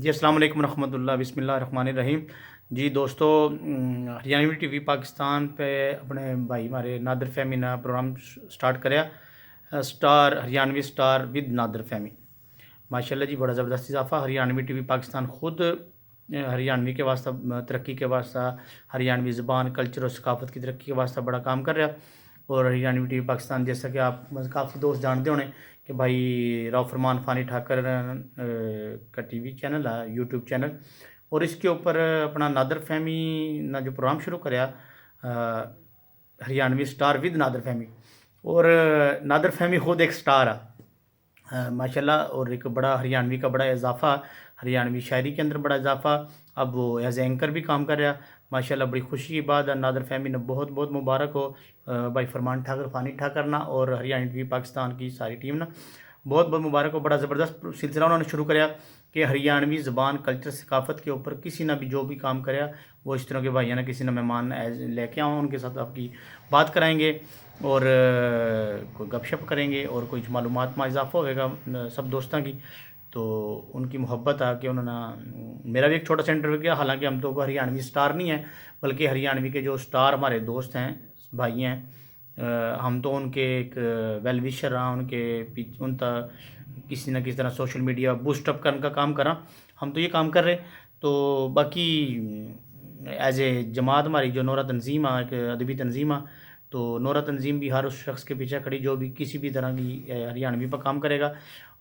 جی السلام علیکم ورحمۃ اللہ، بسم اللہ الرحمن الرحیم۔ جی دوستو، ہریانوی ٹی وی پاکستان پہ اپنے بھائی ہمارے نادر فہمی نے پروگرام سٹارٹ کریا، سٹار ہریانوی سٹار ود نادر فہمی۔ ماشاءاللہ جی بڑا زبردست اضافہ۔ ہریانوی ٹی وی پاکستان خود ہریانوی کے واسطہ ترقی کے واسطہ، ہریانوی زبان، کلچر اور ثقافت کی ترقی کے واسطہ بڑا کام کر رہا۔ اور ہریانوی ٹی وی پاکستان جیسا کہ آپ کافی دوست جانتے ہونے کہ بھائی راؤ فرمان فانی ٹھاکر کا ٹی وی چینل ہے، یوٹیوب چینل، اور اس کے اوپر اپنا نادر فہمی نے جو پروگرام شروع کریا ہریانوی سٹار ود نادر فہمی، اور نادر فہمی خود ایک سٹار ہے ماشاءاللہ، اور ایک بڑا ہریانوی کا بڑا اضافہ، ہریانوی شاعری کے اندر بڑا اضافہ۔ اب وہ ایز اینکر بھی کام کر رہا ماشاءاللہ، بڑی خوشی کی بات ہے۔ نادر فہمی نے بہت بہت مبارک ہو بھائی فرمان ٹھاکر فانی ٹھاکر نا اور ہریانوی ٹی وی پاکستان کی ساری ٹیم نا بہت بہت مبارک ہو۔ بڑا زبردست سلسلہ انہوں نے شروع کریا کہ ہریانوی زبان، کلچر، ثقافت کے اوپر کسی نہ بھی جو بھی کام کریا وہ اس طرح کے بھائی نا کسی نہ مہمان لے کے آؤں، ان کے ساتھ آپ کی بات کرائیں گے اور کوئی گپ شپ کریں گے اور کچھ معلومات میں اضافہ ہوئے گا سب دوستوں کی۔ تو ان کی محبت آ کہ انہوں نے میرا بھی ایک چھوٹا سا انٹرویو کیا، حالانکہ ہم تو ہریانوی سٹار نہیں ہیں بلکہ ہریانوی کے جو سٹار ہمارے دوست ہیں، بھائی ہیں، ہم تو ان کے ایک ویل وشر ہیں، ان کے ان تک کسی نہ کسی طرح سوشل میڈیا بوسٹ اپ کرنے کا کام کرا، ہم تو یہ کام کر رہے۔ تو باقی ایز اے جماعت ہماری جو نورا تنظیم ہے، ایک ادبی تنظیم ہے، تو نورا تنظیم بھی ہر اس شخص کے پیچھے کھڑی جو بھی کسی بھی طرح کی ہریانوی پر کام کرے گا۔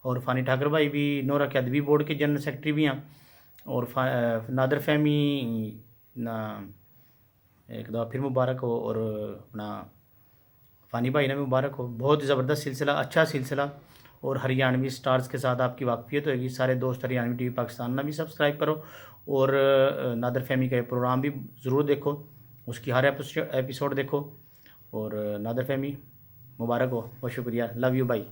اور فانی ٹھاکر بھائی بھی نورا کے ادبی بورڈ کے جنرل سیکرٹری بھی ہیں، اور نادر فہمی نا ایک دفعہ پھر مبارک ہو، اور اپنا فانی بھائی نے بھی مبارک ہو۔ بہت زبردست سلسلہ، اچھا سلسلہ، اور ہریانوی سٹارز کے ساتھ آپ کی واقفیت ہوئے گی۔ سارے دوست ہریانوی ٹی وی پاکستان نے بھی سبسکرائب کرو، اور نادر فہمی کا یہ پروگرام بھی ضرور دیکھو، اس کی ہر ایپیسوڈ دیکھو، اور نادر فہمی مبارک ہو، بہت شکریہ، لو یو بھائی۔